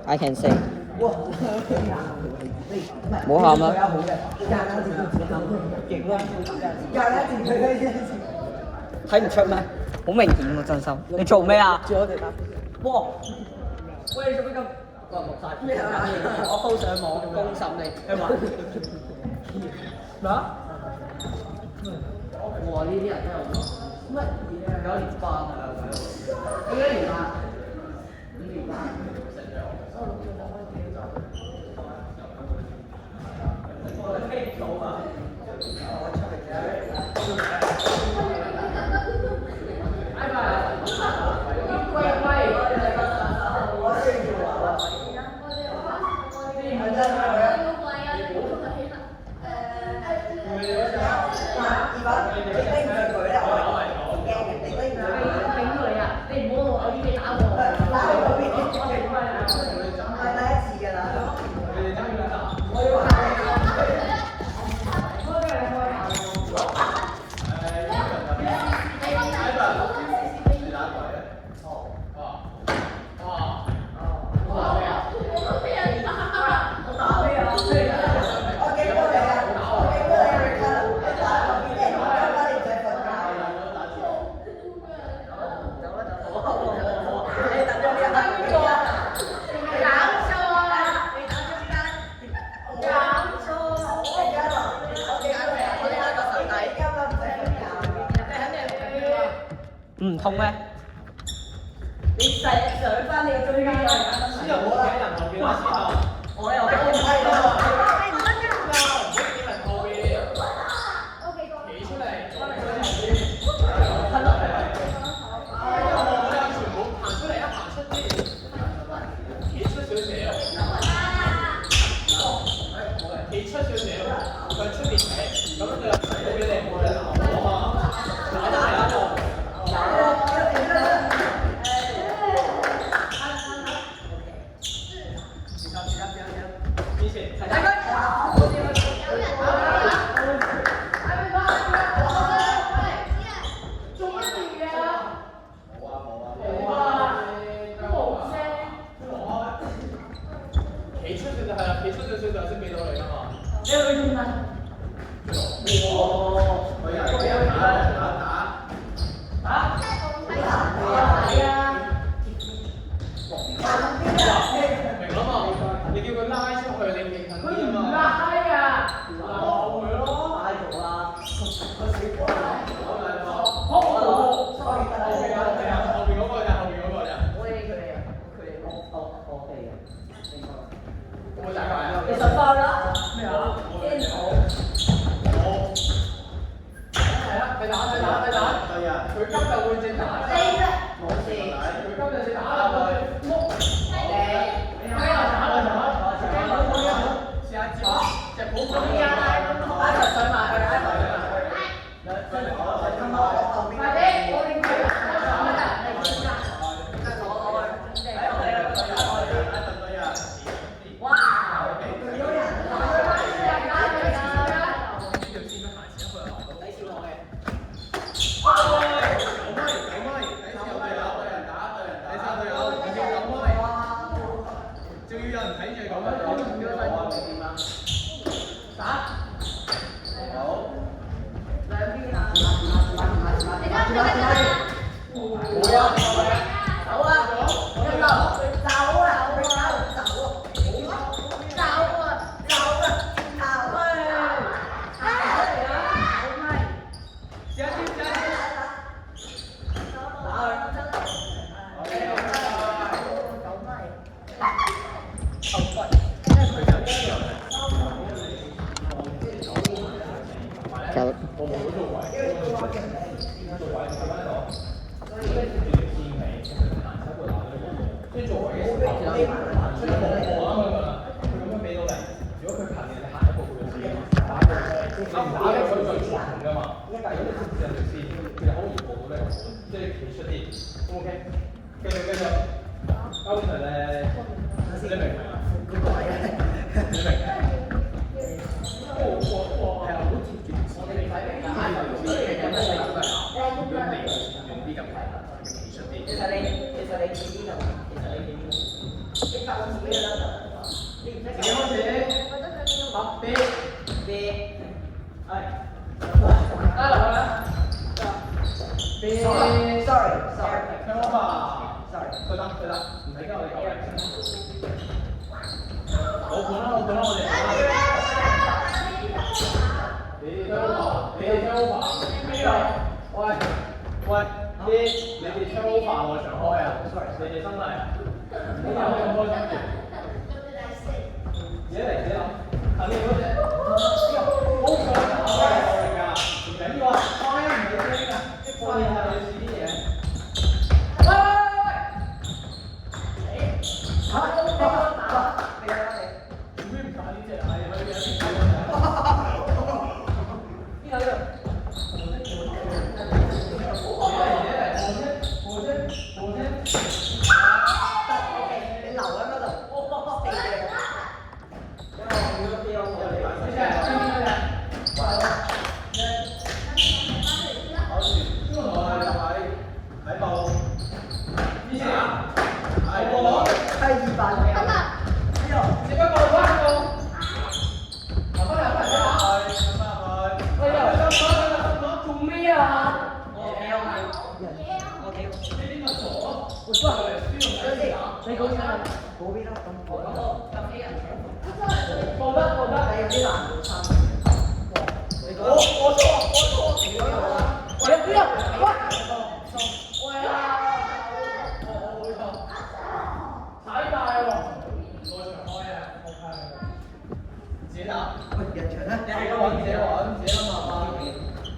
I can say。冇喊啦。睇唔出咩？好明顯喎，真心。你做咩啊？哇！喂，你做咩咁？我錄晒片。我 po 上網公審你。係嘛？咩啊？哇！呢啲人真係好乜嘢啊？有年班啊！幾多年啊？5年班。我聽到啊！我出嚟嘅。拜拜。唔痛咩？你上翻你個中間位，先又冇企人後邊啦，先啊！我又係咯，你唔得㗎，唔好企人後邊，企出嚟，翻嚟佢後邊，係咯，我哋全部行出嚟一行出啲，企出少少，企出少少，向出邊企，咁樣就睇到俾你。其實你企呢度，其實你企呢度。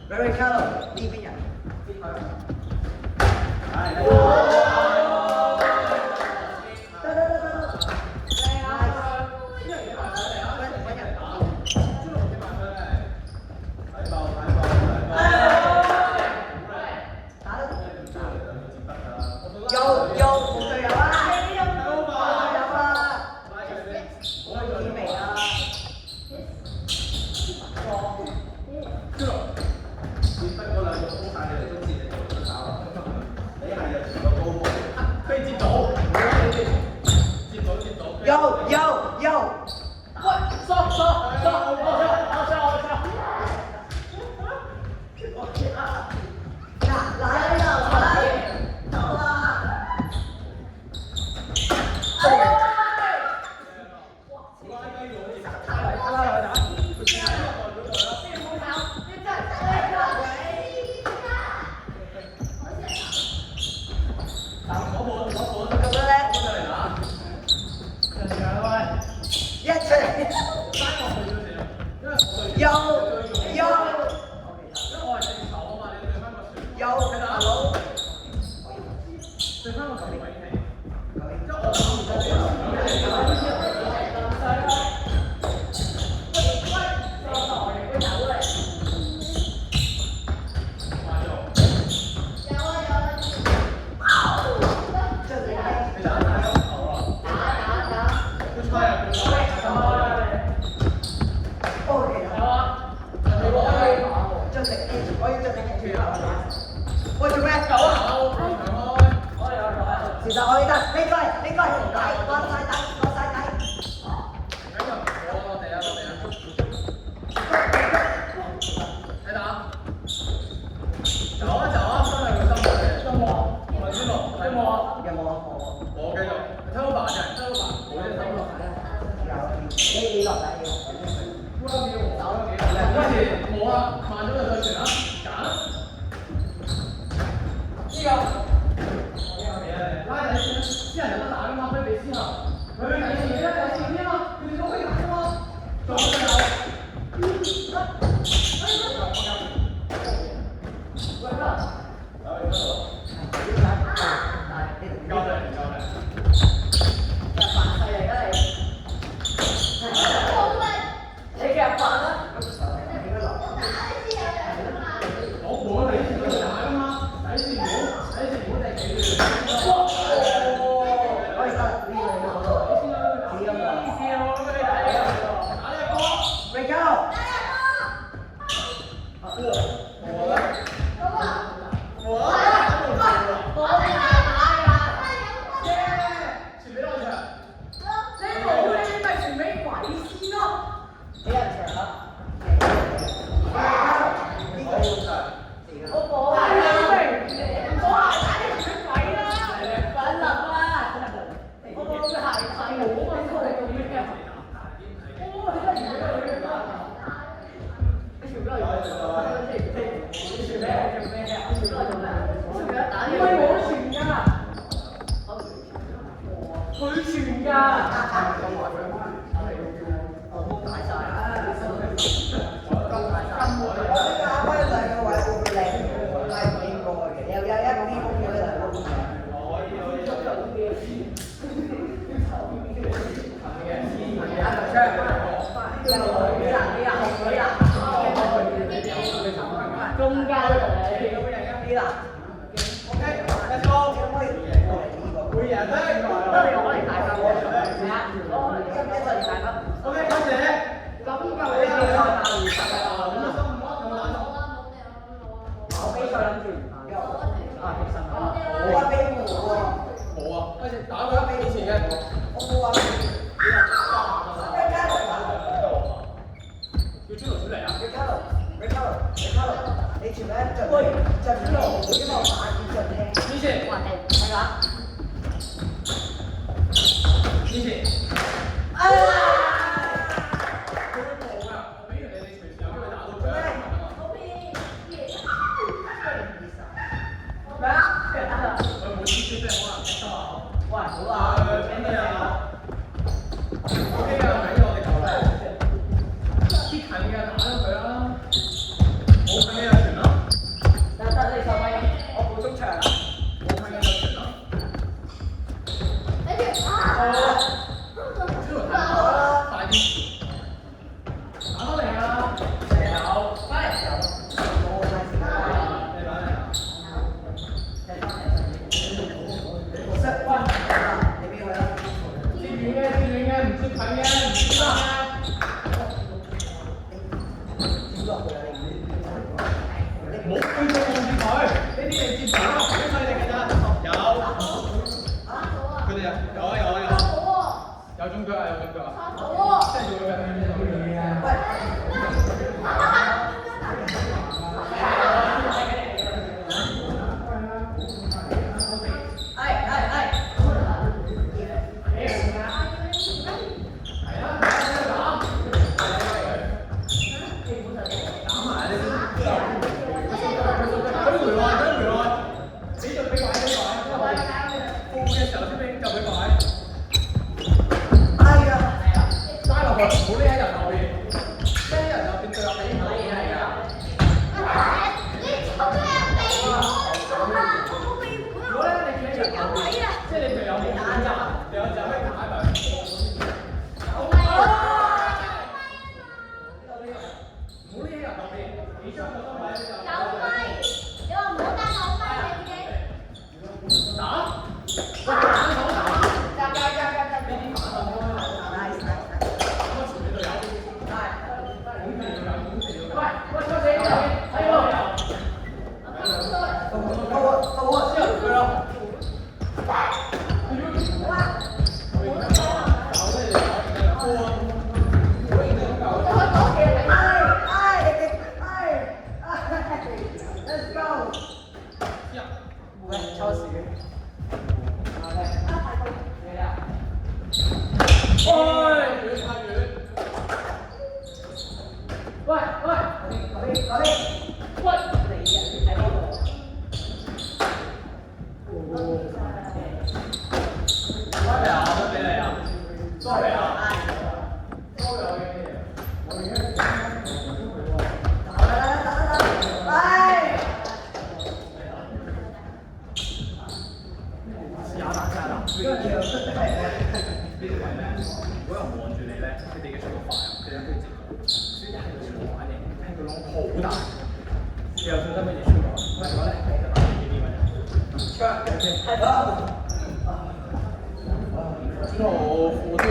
Very Carlo 呢邊人。佢全㗎。我大晒。啱啱兩個位會唔會靚？拉邊過去嘅，有一個邊鋒有兩個。中間你啦。OK，let's go。會贏得我嚟大家喎。係啊，我嚟大家。OK，多謝。咁夠你我比賽諗住我話俾我喎。冇啊，開始打佢俾以前嘅。我冇話俾你。要追落水嚟啊！你全部一進路，因為我打住進聽。以前話定係啦。以前。佢都冇㗎，我俾完你，你隨時有機會打到佢。咩啊？佢冇意思，即係可能得啊。喂，好啊，聽咩啊？OK啊，俾我哋球嚟。啲近嘅打咗佢啦。冇近嘅就傳啦。得你收咪，我補足場啦。冇近嘅就傳啦。快啲！打多嚟啊！有，快！有中腳啊！有中腳啊！即係做佢嘅。冇匿喺人後邊，匿喺人後邊對入你唔可以係㗎。如果咧你企喺人後邊，即係你隊友冇打㗎，隊友就可以打佢。唔好匿喺人後邊，你將個身位就。你話唔好單手揮嘅自己。打？我都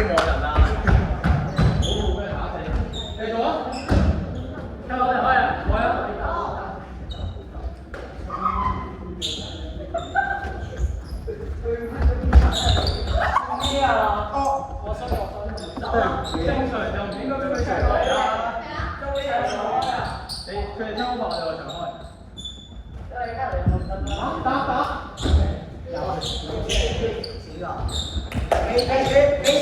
冇人啦，好俾人打死。繼續啊！聽我哋開啊，開啊！咩啊？我收。正常就唔應該俾佢長開啦。你佢哋抽法就話長開。打。有。幾個？你選。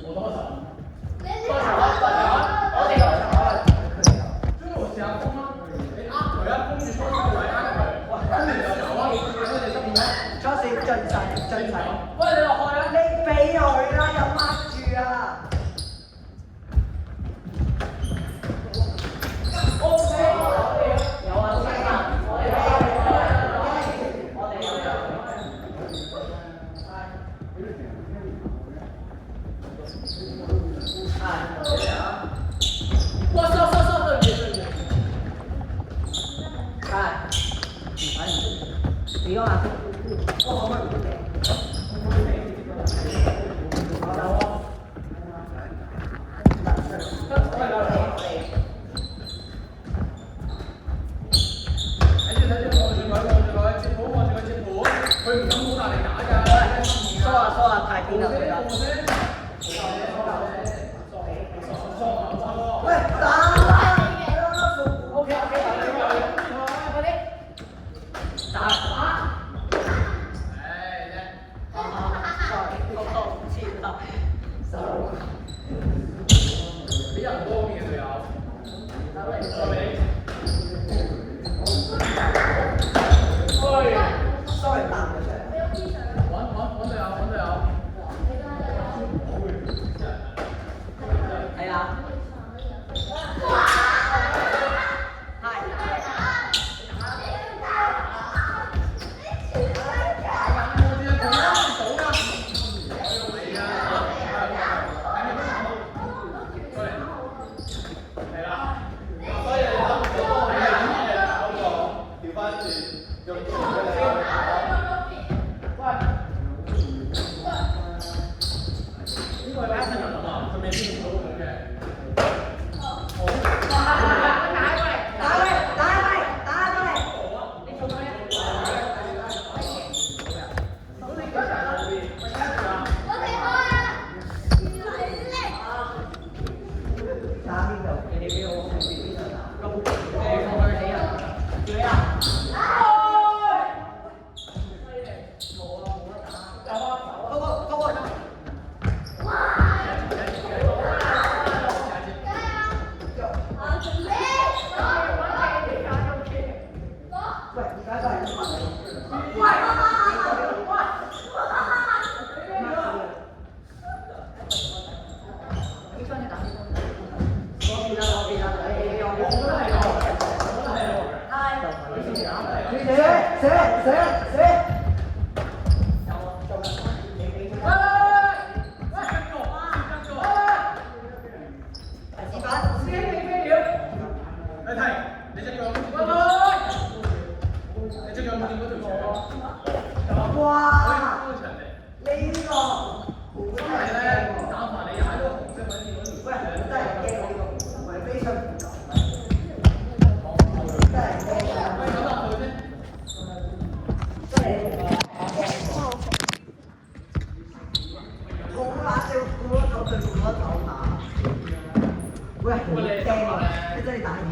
我多手。我哋多手。中路試下攻啦，你呃佢啊，攻住雙手位呃佢，跟住就走啊，佢哋執面啦。初四進晒。喂！哇，收，对不起。哎，你用啊？我好慢。收啊，太低了，對啊。喂，打OK，快啲。打。比人多嘅隊友。sorry 打唔出嚟。揾隊友。係啊。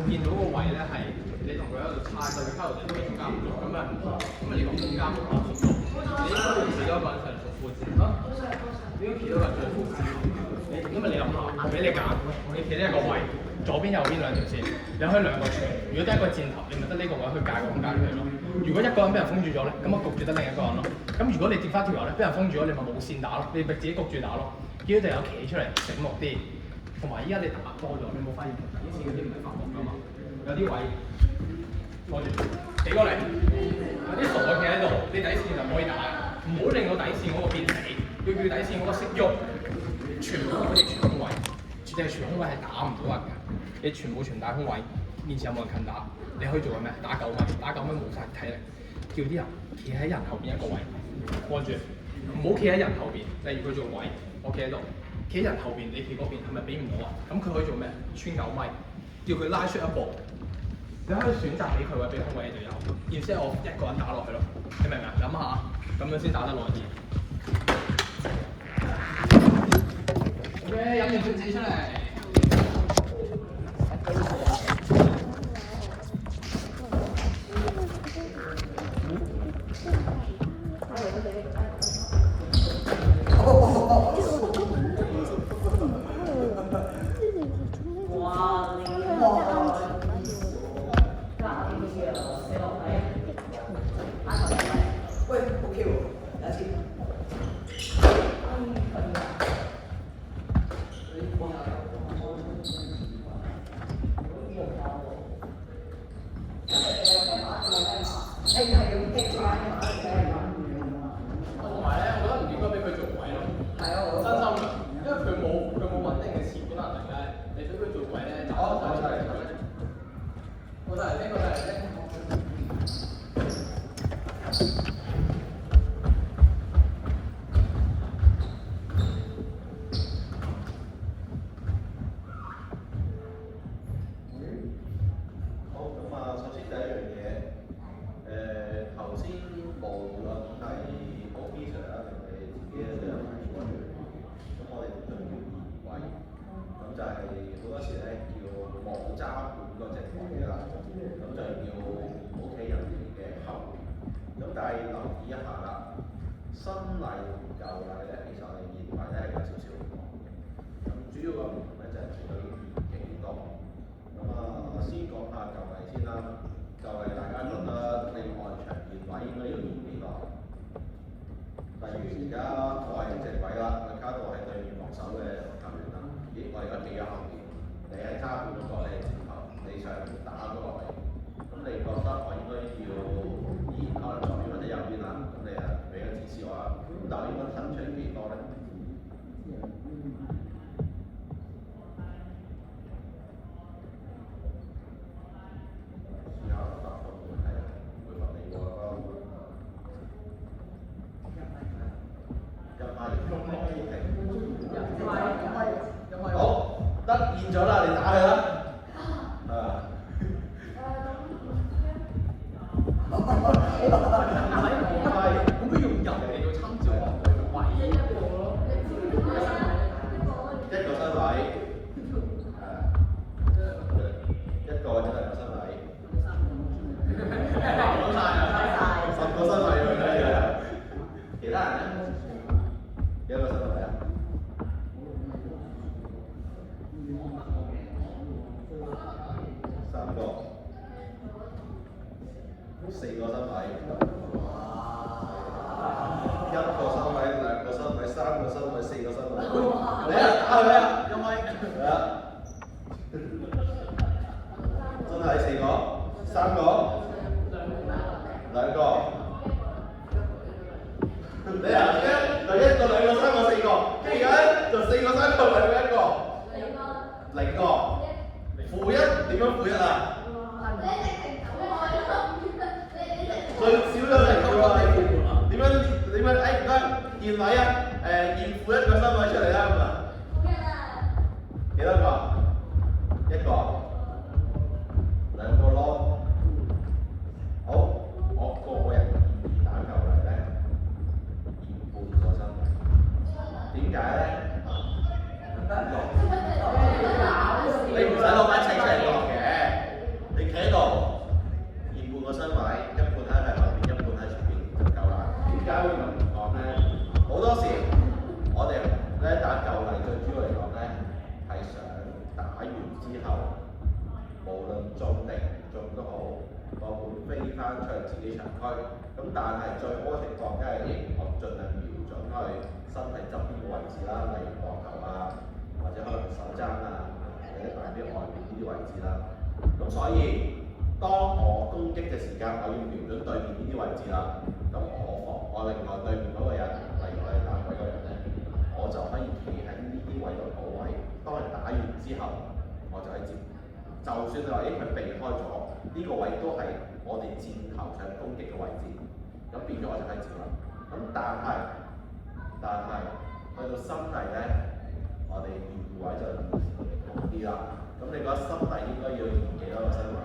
見到個位咧係你同佢喺度猜，佢溝頭先都中間唔做，咁咪唔同，咁咪你個中間冇辦法做。你應該要企多一個人上嚟做副戰咯。你要企多個人做副戰，因為你諗下，我俾你揀，你企呢一個位，左邊右邊兩條線，你可以兩個傳。如果得一個箭頭，你咪得呢個位去界個空間出嚟咯。如果一個人俾人封住咗咧，咁我焗住得另一個人咯。咁如果你接翻條友咧，俾人封住咗，你咪冇線打咯，你咪自己焗住打咯。叫隊友企出嚟，醒目啲。同埋依家你打多咗，你冇發現底線嗰啲唔係發光㗎嘛？有啲位拖住企過嚟，有啲傻企喺度，你底線就唔可以打，唔好令到底線嗰個變死，要叫底線嗰個識喐，全部嗰啲全空位，淨係全空位係打唔到人㗎，你全部全打空位，面前有冇人近打，你可以做緊咩？打9米，打9米冇晒體力，叫啲人企喺人後邊一個位，按住，唔好企喺人後邊，例如佢做位，我企喺度。企人後邊，你企嗰邊係咪俾唔到啊？咁佢可以做咩？穿9米，叫佢拉出一步。你可以選擇俾佢或者俾空位嘅隊友，然之後我一個人打落去咯。你明唔明？諗下，咁樣先打得耐啲。OK， 飲完張紙出嚟。位啦，咁就要屋企人哋嘅後援。咁但係留意一下啦，新例同舊例咧，其實我哋認為咧係有少少唔同嘅。咁主要個唔同咧就係在於年紀多。咁先講下舊例先啦。舊例大家覺得你外牆驗位應該要驗幾多？例如而家我係直位啦，卡到係對面防守嘅球員啦。咦，我而家企咗後面，你係差半嗰個，你係前頭，你想打嗰個位，咁你覺得我應該要移可能左邊或者右邊啦？咁你俾個指示我啦。咁但係應該伸出幾多咧？試下答個問題啊，會問你喎。好，得現咗啦，你打佢啦。咁佢用人嚟到參照位一個咯，一個身位，一個真係個身位。講晒啦10個身位佢其他人咧？幾多個身位啊？3個，4個身位。1個身位，2個身位，3個身位，4個身位。嚟啊！打佢啊！因為嚟啊！真係4個，3個，2個。你啊，就1個、2個、3個、4個，跟住咧就4個、3個、2個、1個。0個。負1點樣負1啊？最少都係9個地負啊！點樣？唔該，驗位啊！驗負1個身位出嚟啦咁啊！幾多個？1個。2個咯。好，我個人建議打舊例咧，驗半個身位。點解咧？你唔使攞把尺出嚟度嘅，你企喺度驗半個身位，一半喺後邊，一半喺前邊就夠啦。點解會咁講咧？好多時我哋咧打舊例最主要嚟講咧，係想打完之後，無論中定唔中都好，個盤飛翻出自己場區。咁但係最好嘅情況梗係我盡量瞄準去身體側邊嘅位置啦，例如膊頭啊，或者可能手踭啊，或者大髀外邊呢啲位置啦。咁所以當我攻擊嘅時間，我要瞄準對面呢啲位置啦。咁我另外對面嗰個人，例如我哋打鬼嗰人咧，我就可以企喺呢啲位度補位。當佢打完之後，我就可以接。就算你話佢避開咗，呢個位都係我哋箭頭想攻擊嘅位置，咁變咗我就可以接啦。咁但係去到新例咧，我哋驗位就容易啲啦。咁你覺得新例應該要驗幾多個身位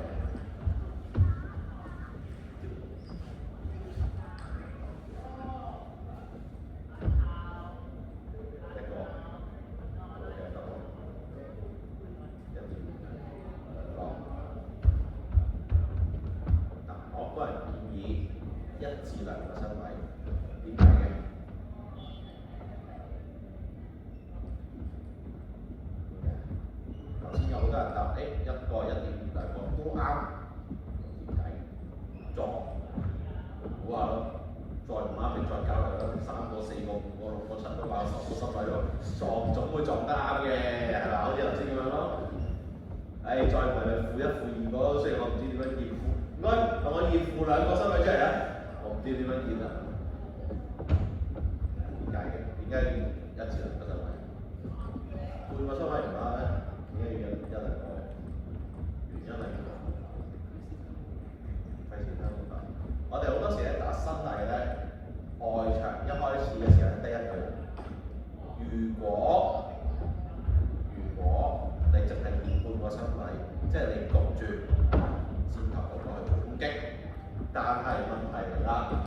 ？1至2個身位，點解嘅？頭先有好多人答，1個、1.5、2個都啱，點解？撞，估下咯，再唔啱你再加落去3個、4個、5個、6個、7個、8個、10個身位咯，撞總會撞得啱嘅，係嘛？好似頭先咁樣咯。再唔係咪負1、負2個，雖然我唔知點樣驗負，唔該，同我驗負2個身位出嚟啊！我唔知點樣驗啊？點解嘅？點解要1至2個身位？半個身位唔啱咧？點解要1、2個？原因係咩？費事聽唔明白。我哋好多時咧打新例咧，外牆一開始嘅時候得1個人。如果你淨係驗半個身位，即係你焗住箭頭嗰個去做攻擊，但係問題嚟啦，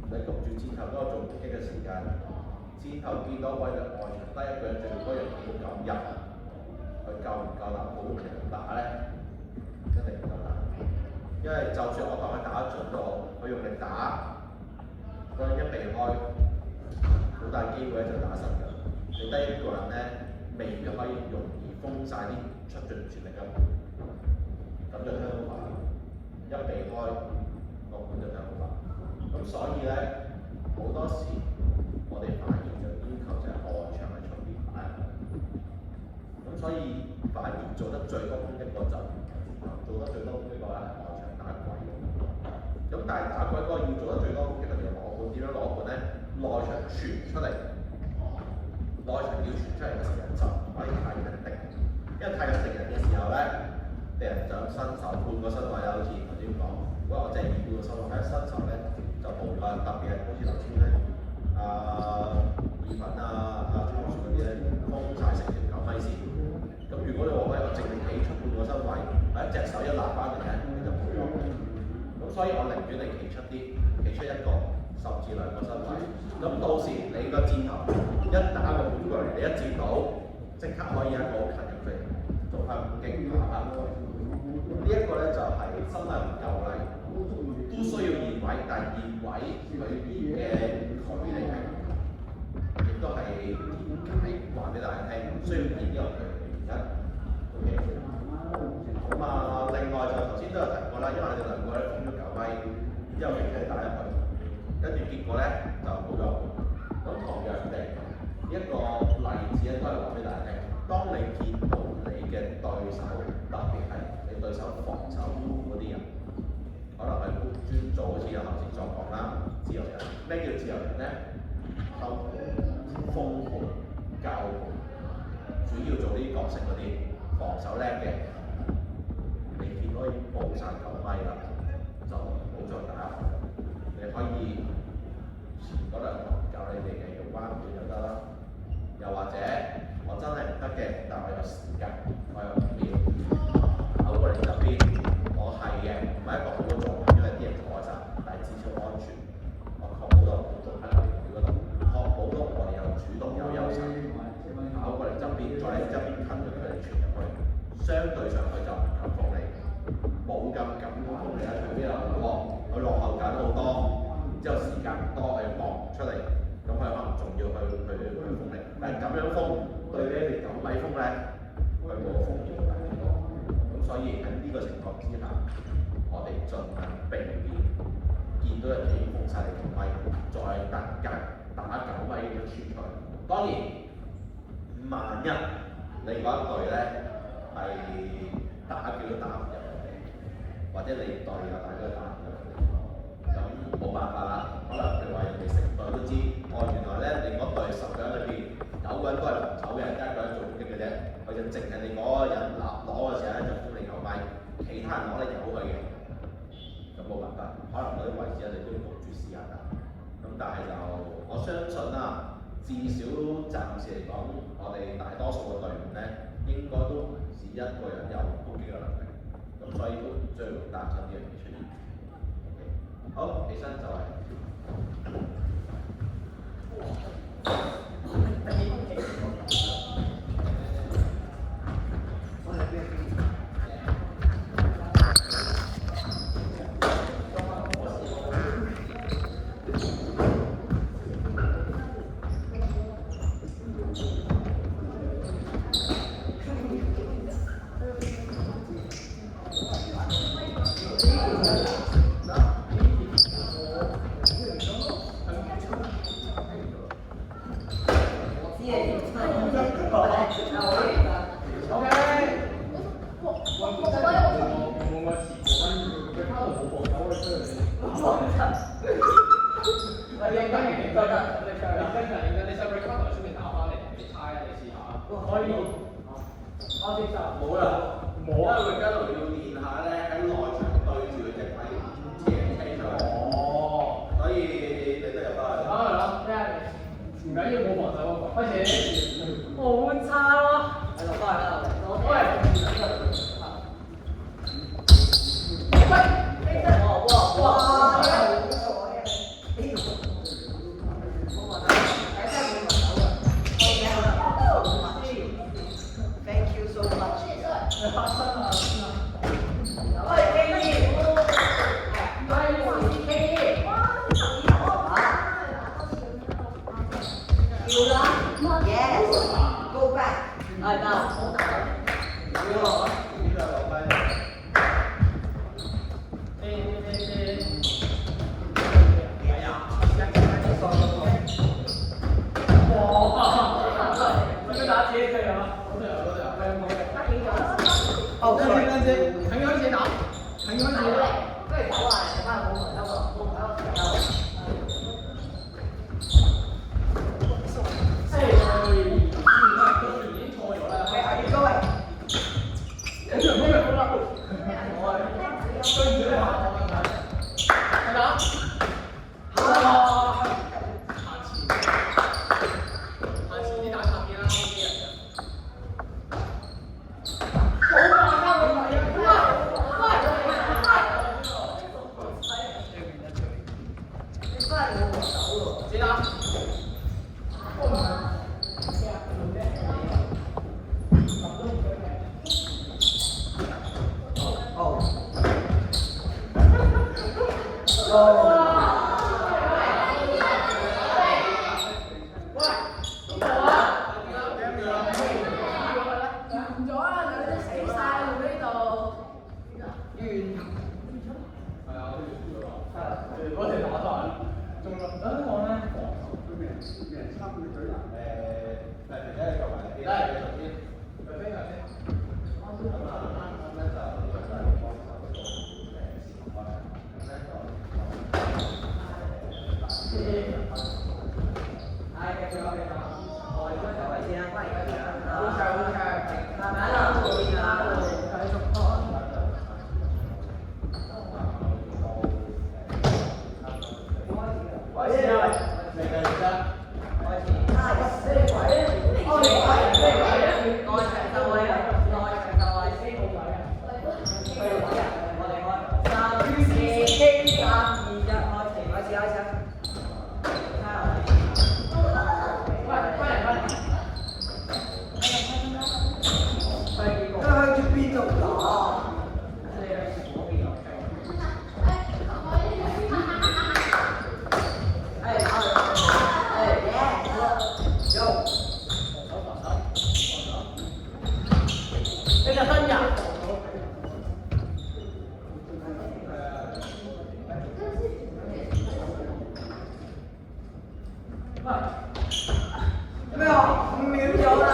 你焗住箭頭嗰個做攻擊嘅時間，箭頭見到位嘅外牆得1個人，最多人點敢入？佢夠唔夠膽好強打咧？一定唔夠打。因為就算我同佢打準咗，佢用力打，嗰人一避開，好大機會咧就打實㗎。你得一個人咧，未必可以容易封晒啲出盡全力嘅盤，咁就香好快。一避開個盤就香好快。咁所以咧，好多時我哋反而就要求就係外牆喺出邊打。咁所以反而做得最多一個就做得最多呢個咧係外牆打鬼。咁但係打鬼嗰個要做得最多嘅就係攞盤，點樣攞盤咧？內牆傳出嚟，內牆要傳出嚟嘅時候就唔可以太近敵，因為太近敵人嘅時候咧，敵人就伸手半個身位啦，好似頭先講，如果我淨係半個身位喺伸手咧就冇啦，特別係好似頭先咧意粉啊、湯水嗰啲咧封晒成條9米線。咁如果你話我淨係企出半個身位，一隻手一拿翻嚟咧，你就冇用。咁所以我寧願你企出啲，企出1個甚至2個身位。咁到時你個箭頭一打個盤過嚟，你一接到，即刻可以一個好近入嚟做翻攻擊打翻佢。呢一個咧就係真係唔夠力，都需要驗位，但係驗位裏邊嘅距離係，亦都係話俾大家聽，需要驗呢個距離原因。OK。咁另外就頭先都有提過啦，因為你哋兩個咧封咗9米，之後並且打入去，跟住結果咧就冇咗盤。咁同樣地，一個例子咧都係話俾大家聽，當你見到你嘅對手，特別係你對手防守嗰啲人，可能係專做好似我頭先所講啦，自由人。咩叫自由人咧？偷盤、封盤、教盤，主要做啲角色嗰啲防守叻嘅。你見到已經報晒9米啦，就唔好再打。你可以前嗰2堂教你哋嘅用彎盤就得啦。又或者我真係唔得嘅，但我有時間，我有秒，跑過嚟側邊，我係嘅，唔係一個好嘅狀況，因為啲人阻閘，但係至少安全。我確保到我做喺我哋嗰度，確保到我哋有主動有優勢，跑過嚟側邊，再喺側邊近咗佢哋傳入去，相對上佢就唔敢封你。冇咁緊張嘅，除非有佢落後緊好多，之後時間唔多，佢望出嚟，咁佢可能仲要去封你。但係咁樣封對比你9米封咧，佢冇風險大好多。咁所以喺呢個情況之下，我哋盡量避免見到人哋已經封晒你9米，再突然打9米嘅穿出。當然，萬一你嗰一隊咧係打幾都打唔入。或者你隊友大家打唔到佢哋，咁冇辦法啦。可能譬如話人哋成隊都知，原來咧你嗰隊10個人裏邊9個人都係防守嘅，得1個人做攻擊嘅啫。佢就淨係你嗰個人攞嘅時候咧就封你9米，其他人攞咧由佢嘅，咁冇辦法。可能嗰啲位置你都要焗住試下打。咁但係就我相信啦，至少暫時嚟講，我哋大多數嘅隊伍咧應該都唔止1個人有攻擊嘅能力。咁所以都唔需要擔心呢樣嘢出現。OK， 好，起身就係。Yes. Go back. 係得。哦，跟住，陳開始打，陳開始。不如走啊！你翻去冇門口喎，冇門口有。咩啊？5秒咗啦！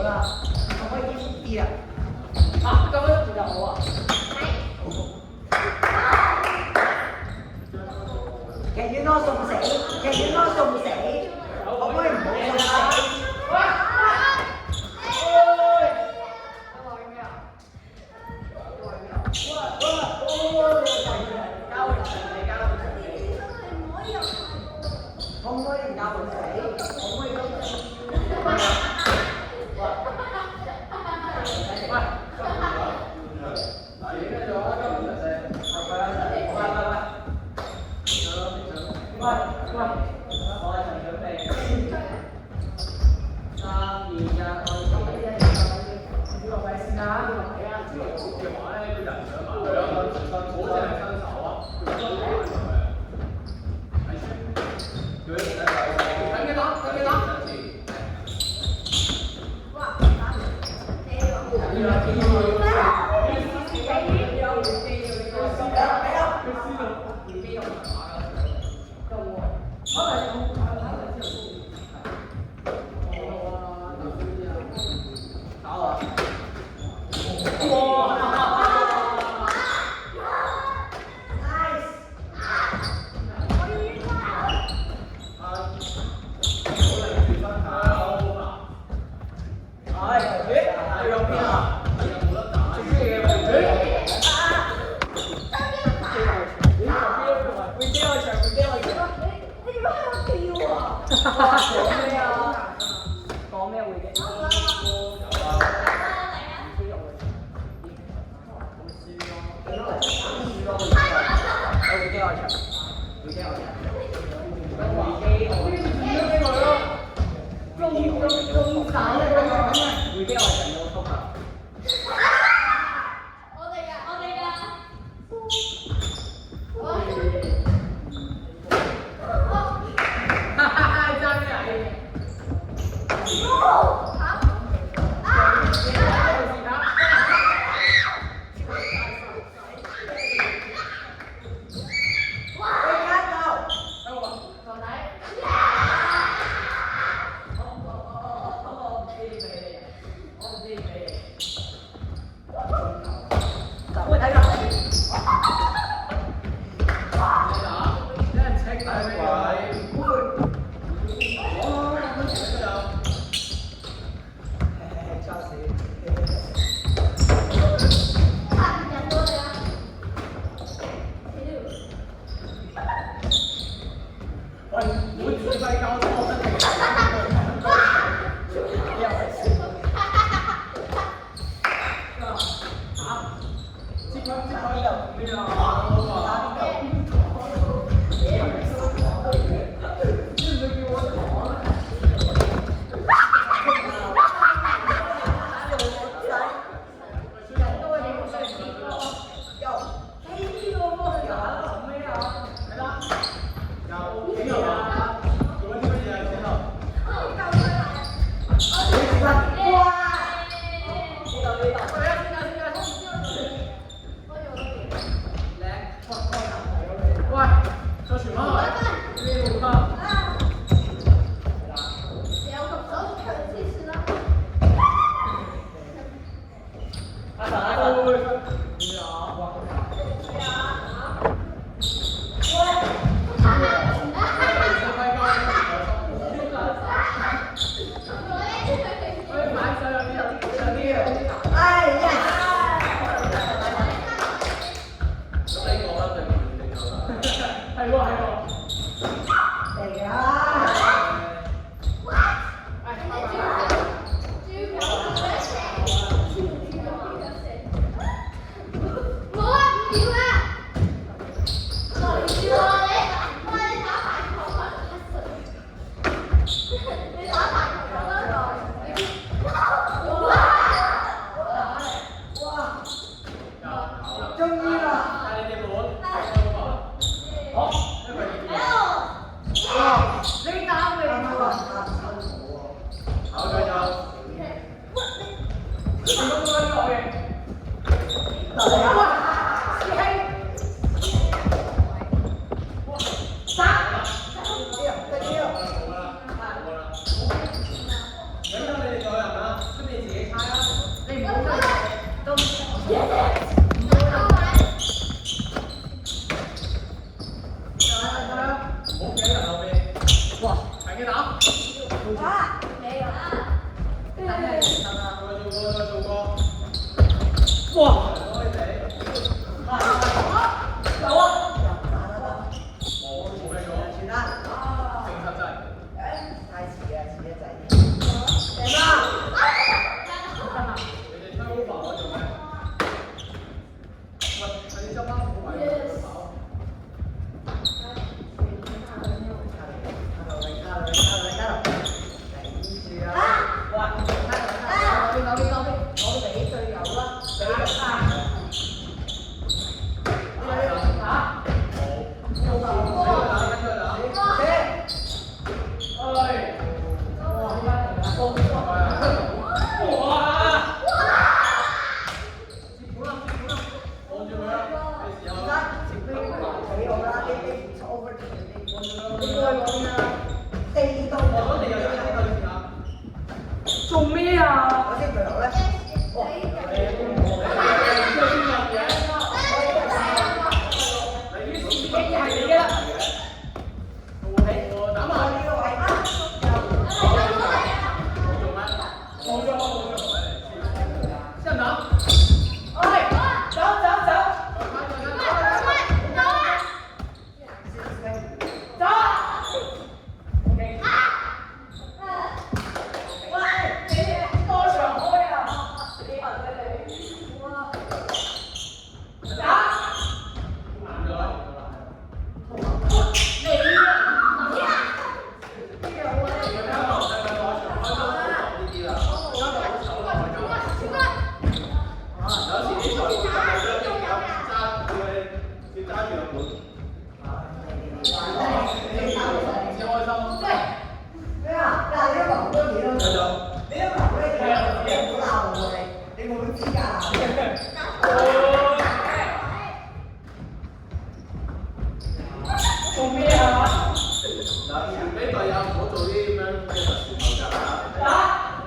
好啦，可唔可以堅持啲啊？啊，咁樣就好啊。劇院咯送死，劇院咯送死，可唔可以唔好送死？可唔可以唔交換死？可唔可以邊哇！有啊！冇咩講，全啦。正實際。太遲啊，遲一仔。贏啦！你哋推 over 我做咩？喂，你執翻好位去跑。做咩啊？我先佢頭咧。係你嘅。打埋呢個位。冇咗。先打。走走走。走。做咩啊？嗱，俾隊友唔好做啲咁樣嘅特殊後㗎嚇。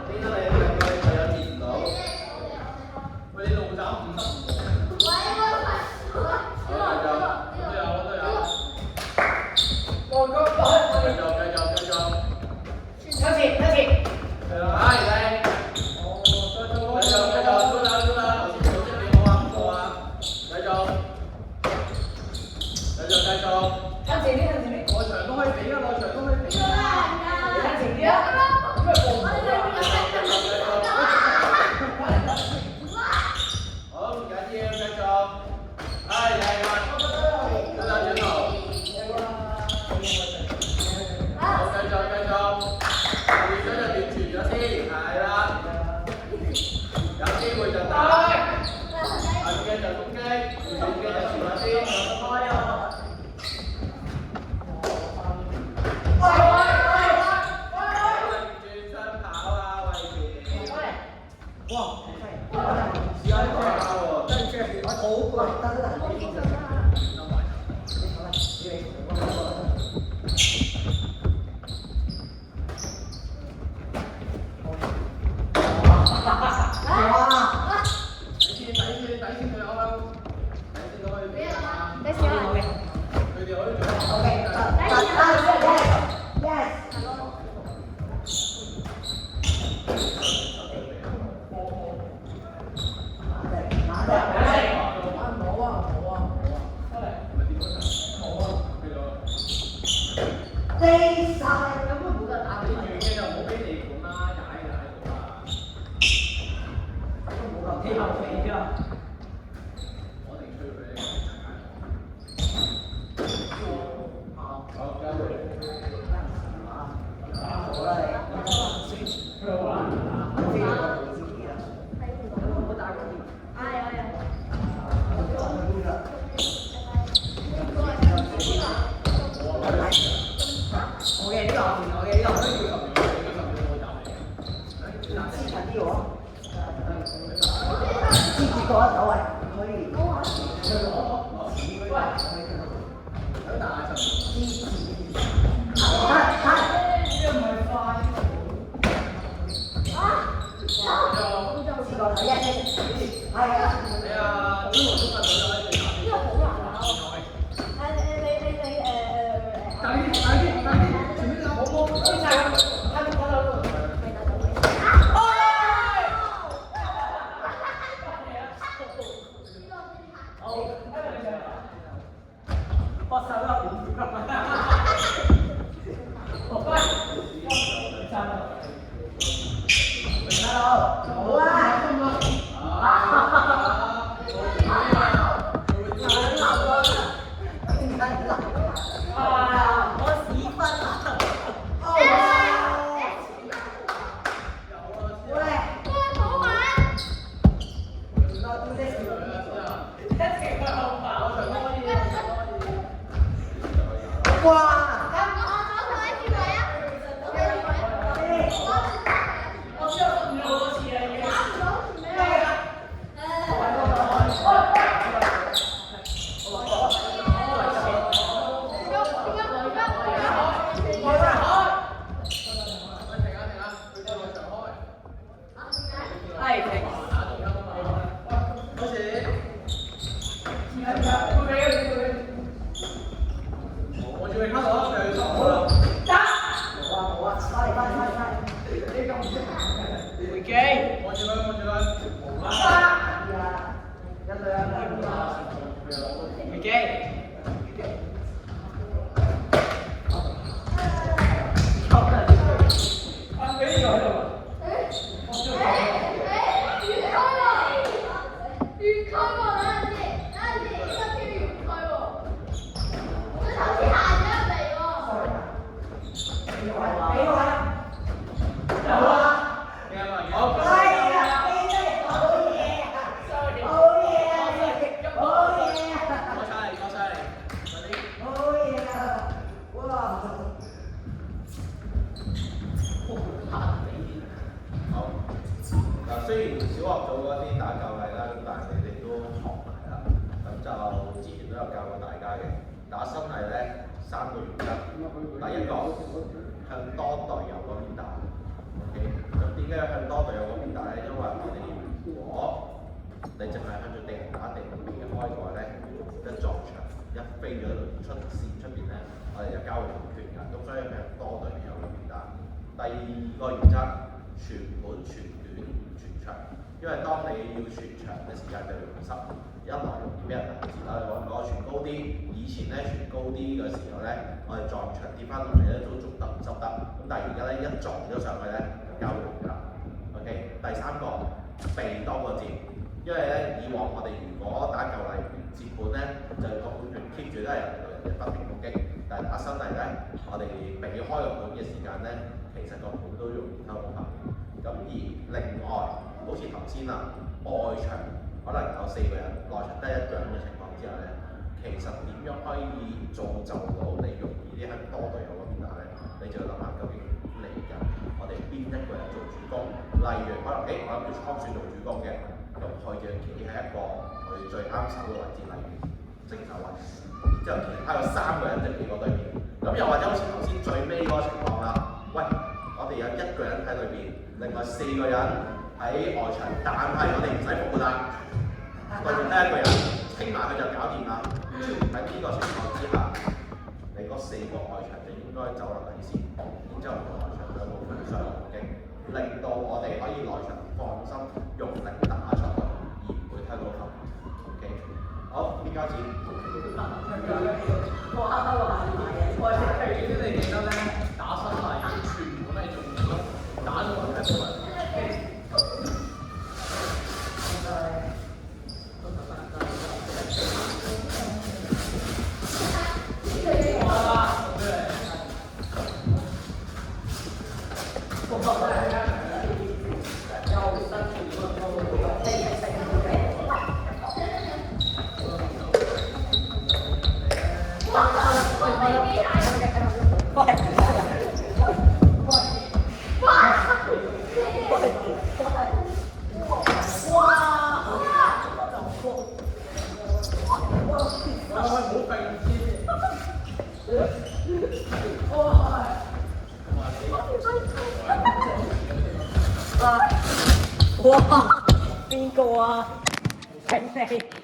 點解你隊友接唔到？喂，你路斬50。好，繼續。都有。繼續。開始。係啦。係。繼續，都啦。頭先組織幾好啊，唔錯啊。繼續。向前啲。內場都可以俾啊，內場都可以俾啊。向前啲啊！點解過唔到好，唔緊要，繼續。係啦，都啦，轉頭。好，繼續。完咗就斷傳咗先，係啦。有機會就打，近嘅就攻擊，遠嘅就傳下先。轉身跑啊，維持。哇！時間快喎，真係我好攰，得啦。小學組嗰啲打舊例啦，咁但係你哋都學埋啦，咁就之前都有教過大家嘅。打新例咧3個原則，第一個向多隊友嗰邊打 ，OK。咁點解要向多隊友嗰邊打咧？因為我哋如果你淨係向住敵人打，敵人避開嘅話咧，一撞牆一飛咗出線出邊咧，我哋就交換權㗎。咁所以向多隊友嗰邊打。第二個原則，全本全短全長，因為當你要全長嘅時間就容易濕，一來容易俾人攔截啦。我傳高啲，以前咧傳高啲嘅時候咧，我哋撞牆跌翻落嚟咧都捉得唔執得。咁但係而家咧一撞咗上去咧就交換㗎啦。OK， 第三個避多個接，因為咧以往我哋如果打舊例接盤咧，就個盤權 keep 住都係人哋不停攻擊，但係打新例咧，我哋避開個盤嘅時間咧，其實個盤都容易偷到拍。咁而另外，好似頭先啦，外場可能有4個人，內場得1個人嘅情況之下咧，其實點樣可以造就到你容易啲喺多隊友嗰邊打咧？你就要諗下究竟嚟緊我哋邊一個人做主攻？例如可能我諗住倉鼠做主攻嘅，咁佢就企喺一個佢最啱手嘅位置，例如正手位，之後其他有3個人就企嗰對面。咁又或者好似頭先最尾嗰個情況啦，喂，我哋有1個人喺裏邊，另外4個人喺外場，但係我哋唔使服㗎啦，對面得1個人，清埋佢就搞掂啦。喺呢個情況之下，你嗰4個外場就應該走落底線，然之後同內場兩部分相互擊，令到我哋可以內場放心用力打出去，而唔會睇到頭。OK， 好，邊交錢？你記得咧打新例全部都係重點，打咗係冇問題。哇！邊個啊？請你。